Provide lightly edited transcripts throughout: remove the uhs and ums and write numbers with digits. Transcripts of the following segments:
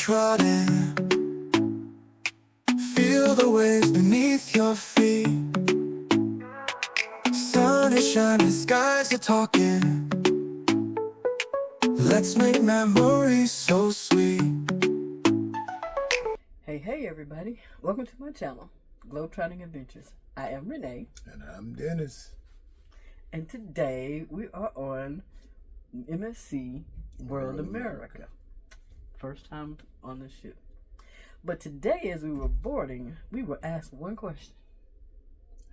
trotting. Feel the waves beneath your feet. Sun is shining, skies are talking. Let's make memories so sweet. Hey everybody, welcome to my channel, Globetrotting Adventures. I am Renee. And I'm Dennis. And today we are on MSC World America. First time on the ship. But today as we were boarding, we were asked one question.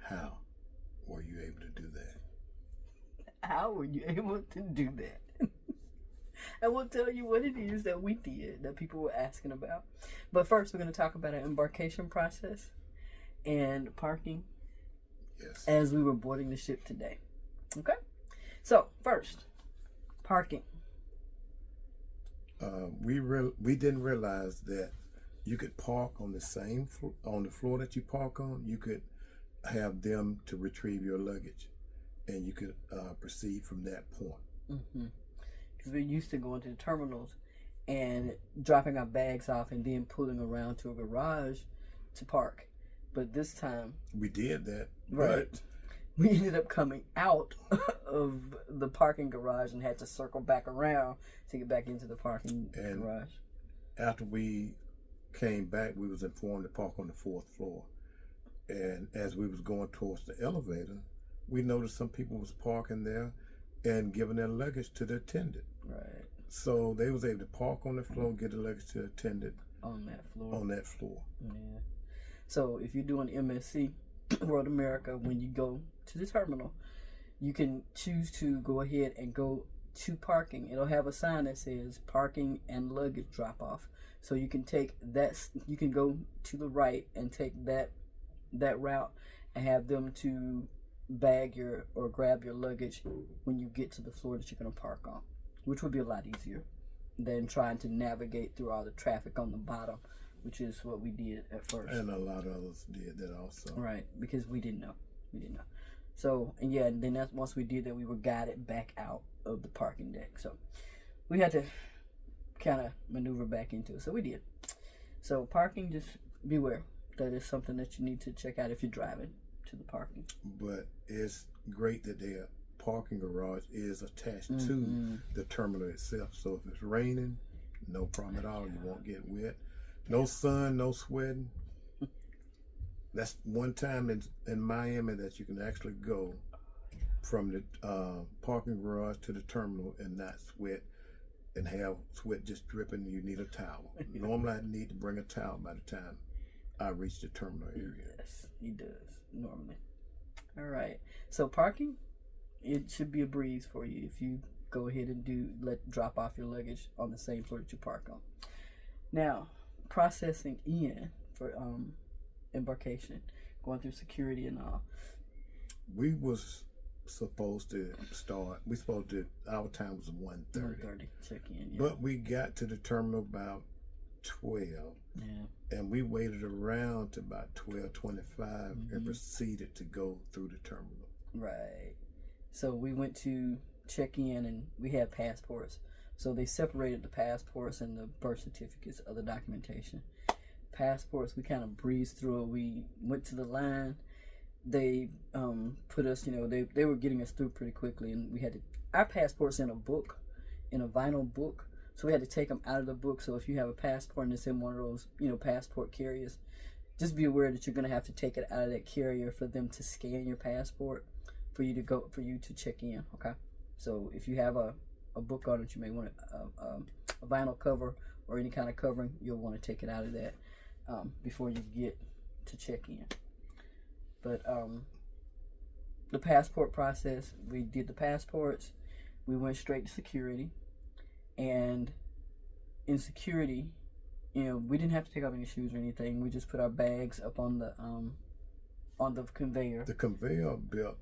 How were you able to do that? How were you able to do that? And we'll tell you what it is that we did, that people were asking about. But first, we're going to talk about our embarkation process and parking. Yes. As we were boarding the ship today. Okay? So, first, parking. We didn't realize that you could park on the same on the floor that you park on. You could have them to retrieve your luggage, and you could proceed from that point. Mm-hmm. Because we're used to going to the terminals and dropping our bags off and then pulling around to a garage to park. But this time we did that, right? But we ended up coming out of the parking garage and had to circle back around to get back into the parking garage. After we came back, we was informed to park on the 4th floor. And as we was going towards the elevator, we noticed some people was parking there and giving their luggage to the attendant. Right. So they was able to park on the floor, get the luggage to the attendant on that floor. Yeah. So if you're doing MSC World America, when you go to the terminal, you can choose to go ahead and go to parking. It'll have a sign that says parking and luggage drop off. So you can take that. You can go to the right and take that route and have them to bag your or grab your luggage when you get to the floor that you're going to park on, which would be a lot easier than trying to navigate through all the traffic on the bottom, which is what we did at first. And a lot of others did that also. Right, because we didn't know. So, and yeah, and then once we did that, we were guided back out of the parking deck. So we had to kind of maneuver back into it. So we did. So parking, just beware. That is something that you need to check out if you're driving to the parking. But it's great that their parking garage is attached to the terminal itself. So if it's raining, no problem at all. You won't get wet. No sun, no sweating. That's one time in Miami that you can actually go from the parking garage to the terminal and not sweat and have sweat just dripping. You need a towel. Normally I need to bring a towel by the time I reach the terminal area. Yes, he does normally. All right. So parking, it should be a breeze for you if you go ahead and drop off your luggage on the same floor that you park on. Now, processing in for embarkation, going through security and all. We was supposed to start. Our time was 1:30. Check in. Yeah. But we got to the terminal about 12. Yeah. And we waited around to about 12:25 and proceeded to go through the terminal. Right. So we went to check in and we had passports. So they separated the passports and the birth certificates, other documentation. Passports, we kind of breezed through it. We went to the line. They put us, they were getting us through pretty quickly, and we had our passports in a book, in a vinyl book. So we had to take them out of the book. So if you have a passport and it's in one of those, passport carriers, just be aware that you're going to have to take it out of that carrier for them to scan your passport for you to check in. Okay. So if you have a book on it, you may want a vinyl cover or any kind of covering. You'll want to take it out of that before you get to check in. But the passport process, we did the passports. We went straight to security. And in security, we didn't have to take off any shoes or anything. We just put our bags up on the conveyor. The conveyor belt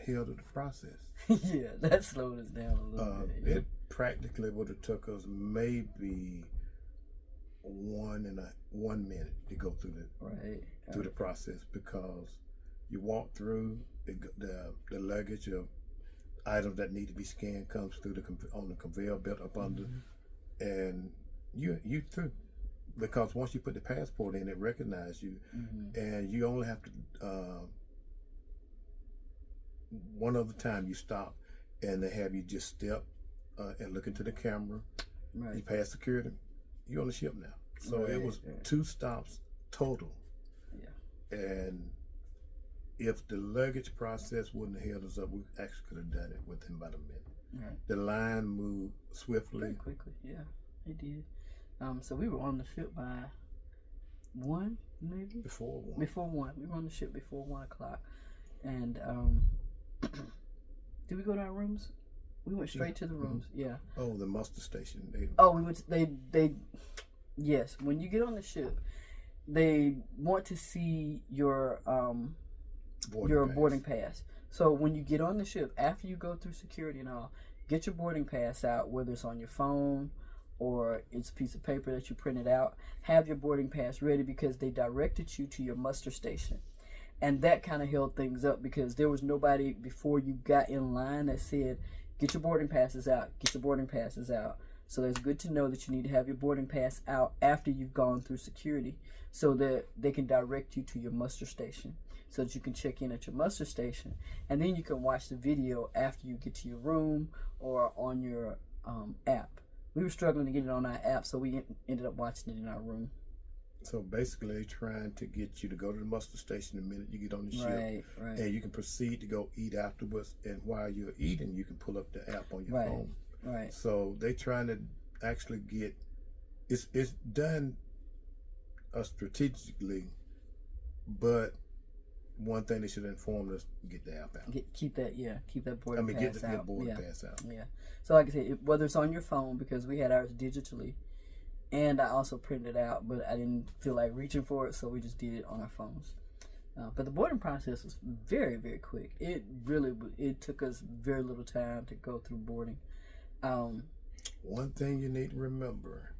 held the process. Yeah, that slowed us down a little bit. It practically would have took us maybe 1 minute to go through the process, because you walk through the luggage of items that need to be scanned comes through on the conveyor belt up under, and you through. because once you put the passport in, it recognizes you, and you only have to one other time you stop, and they have you just step and look into the camera. Right. You pass security, you're on the ship now. So it was 2 stops total. Yeah. And if the luggage process wouldn't have held us up, we actually could have done it within about a minute. Right. The line moved swiftly. Very quickly, yeah, it did. So we were on the ship by 1, maybe? Before 1. Before 1. We were on the ship before 1 o'clock. And did we go to our rooms? We went straight to the rooms, yeah. Oh, the muster station. We went to, yes, when you get on the ship, they want to see your boarding pass. So when you get on the ship, after you go through security and all, get your boarding pass out, whether it's on your phone or it's a piece of paper that you printed out. Have your boarding pass ready because they directed you to your muster station. And that kind of held things up because there was nobody before you got in line that said, get your boarding passes out, get your boarding passes out. So it's good to know that you need to have your boarding pass out after you've gone through security so that they can direct you to your muster station so that you can check in at your muster station. And then you can watch the video after you get to your room or on your app. We were struggling to get it on our app, so we ended up watching it in our room. So basically, they're trying to get you to go to the muster station the minute you get on the ship. Right. And you can proceed to go eat afterwards. And while you're eating, you can pull up the app on your phone. Right. So they're trying to actually get, it's done strategically, but one thing they should inform us, get the app out. Keep that boarding pass out. Get the boarding pass out. Yeah. So like I said, whether it's on your phone, because we had ours digitally, and I also printed it out, but I didn't feel like reaching for it, so we just did it on our phones. But the boarding process was very, very quick. It took us very little time to go through boarding. One thing you need to remember,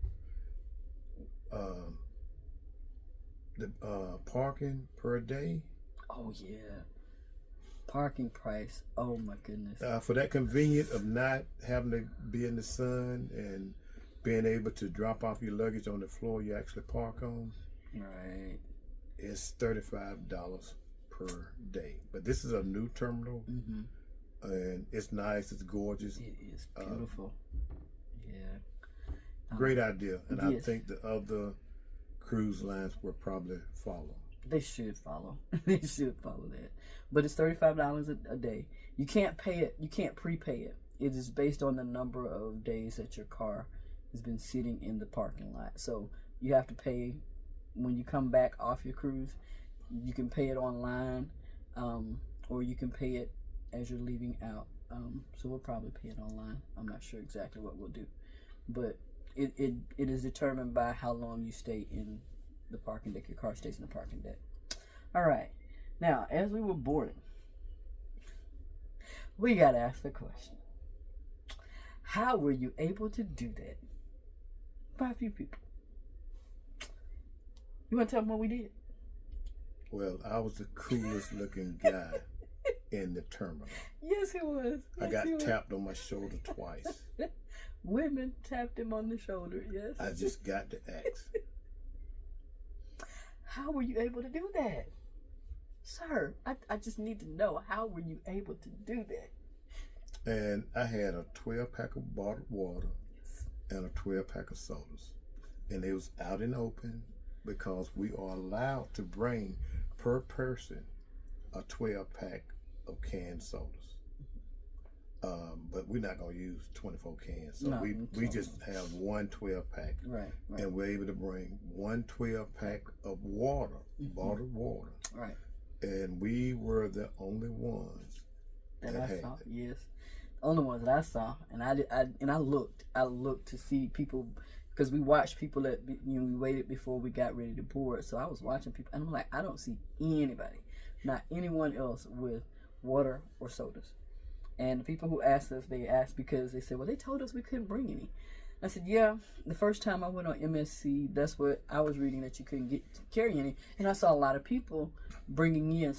the parking per day. Oh yeah, parking price. Oh my goodness. For that convenience of not having to be in the sun and being able to drop off your luggage on the floor you actually park on. Right. It's $35 per day. But this is a new terminal, and it's nice. It's gorgeous. It is beautiful. Yeah. Great idea, and I yes. think the other cruise lines will probably follow. They should follow. They should follow that. But it's $35 a day. You can't pay it. You can't prepay it. It is based on the number of days that your car has been sitting in the parking lot. So you have to pay when you come back off your cruise. You can pay it online, or you can pay it as you're leaving out. So we'll probably pay it online. I'm not sure exactly what we'll do, but it is determined by how long you stay in the parking deck. Your car stays in the parking deck. All right. Now, as we were boarding, we got to ask the question: how were you able to do that? By a few people. You want to tell them what we did? Well, I was the coolest looking guy in the terminal. Yes, he was. I got tapped on my shoulder twice. Women tapped him on the shoulder, yes. I just got to ask. How were you able to do that? Sir, I just need to know, how were you able to do that? And I had a 12-pack of bottled water and a 12-pack of sodas. And it was out in the open because we are allowed to bring per person a 12-pack of canned sodas. But we're not going to use 24 cans. So we just have one 12-pack. Right. And we're able to bring one 12-pack of water, bottled water. Right. And we were the only ones that that I had saw. it. Yes. The only ones that I saw. And I looked to see people, because we watched people that, we waited before we got ready to board. So I was watching people, and I'm like, I don't see anybody, not anyone else with water or sodas. And the people who asked us, they asked because they said, well, they told us we couldn't bring any. I said, yeah, the first time I went on MSC, that's what I was reading, that you couldn't carry any. And I saw a lot of people bringing in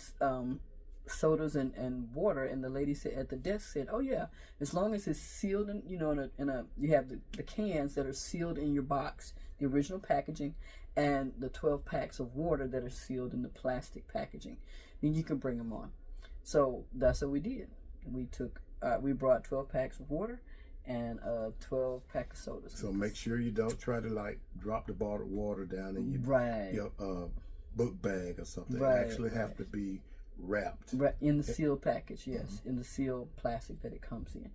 sodas and water, and the lady said at the desk said, "Oh yeah, as long as it's sealed in, you know, you have the cans that are sealed in your box, the original packaging, and the 12 packs of water that are sealed in the plastic packaging, then you can bring them on." So that's what we did. We brought 12 packs of water and 12 pack of sodas. So make sure you don't try to like drop the bottled water down in your book bag or something. It actually have to be wrapped. Right, in the sealed package, yes, in the sealed plastic that it comes in.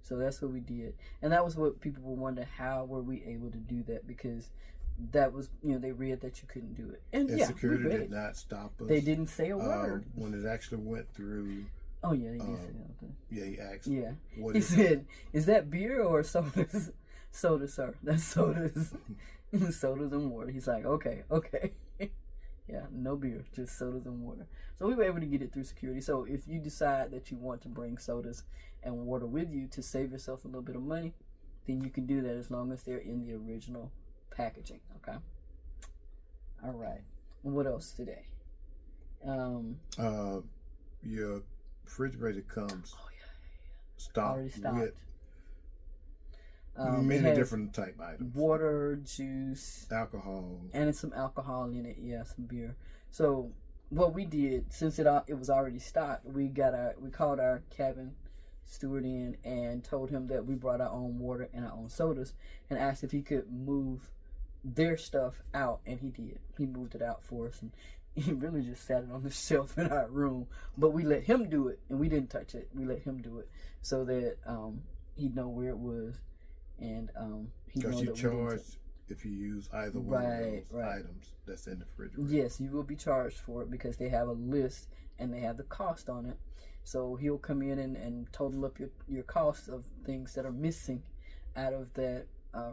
So that's what we did. And that was what people were wondering, how were we able to do that? Because that was, they read that you couldn't do it. And security did not stop us. They didn't say a word. When it actually went through. Oh, yeah, they did say something. Yeah, he asked. Yeah. What he said, "Is that beer or sodas?" "Soda, sir. That's sodas." Sodas and water. He's like, okay. Yeah, no beer, just sodas and water. So we were able to get it through security. So if you decide that you want to bring sodas and water with you to save yourself a little bit of money, then you can do that as long as they're in the original packaging. Okay. All right. What else today? Your refrigerator comes Already stocked stocked. with many different type items. Water, juice, alcohol, and some alcohol in it. Yeah, some beer. So what we did, since it was already stocked, we called our cabin steward in and told him that we brought our own water and our own sodas, and asked if he could move their stuff out, and he did. He moved it out for us, and he really just sat it on the shelf in our room. But we let him do it, and we didn't touch it. We let him do it so that he'd know where it was, and he'd know that we didn't touch it. If you use either one of those items that's in the refrigerator. Yes, you will be charged for it because they have a list and they have the cost on it. So he'll come in and total up your cost of things that are missing out of that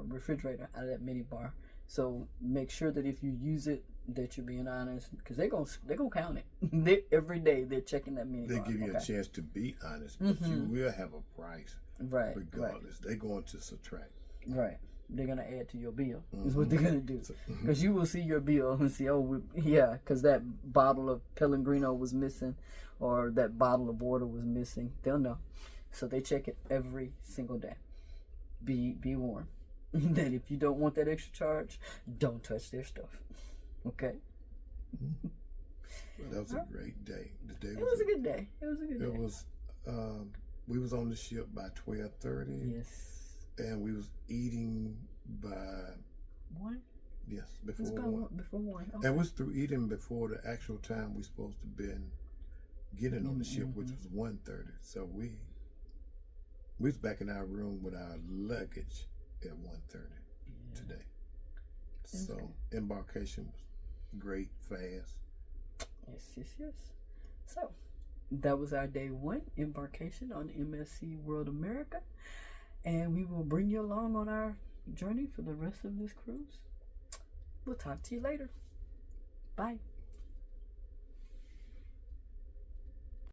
refrigerator, out of that mini bar. So make sure that if you use it, that you're being honest, because they're gonna count it. Every day they're checking that mini bar. They give you a chance to be honest, but you will have a price regardless. They're going to subtract. Right. They're going to add to your bill is what they're going to do. Because you will see your bill and see, because that bottle of Pellegrino was missing or that bottle of water was missing. They'll know. So they check it every single day. Be warned that if you don't want that extra charge, don't touch their stuff. Okay? Well, that was a great day. It was a good day. We was on the ship by 12:30. Yes. And we was eating by 1. Yes, before 1. Before 1. Okay. And we was through eating before the actual time we supposed to been getting on the ship, which was 1:30. So we was back in our room with our luggage at 1:30 today. So embarkation was great, fast. Yes. So that was our day 1 embarkation on MSC World America. And we will bring you along on our journey for the rest of this cruise. We'll talk to you later. Bye.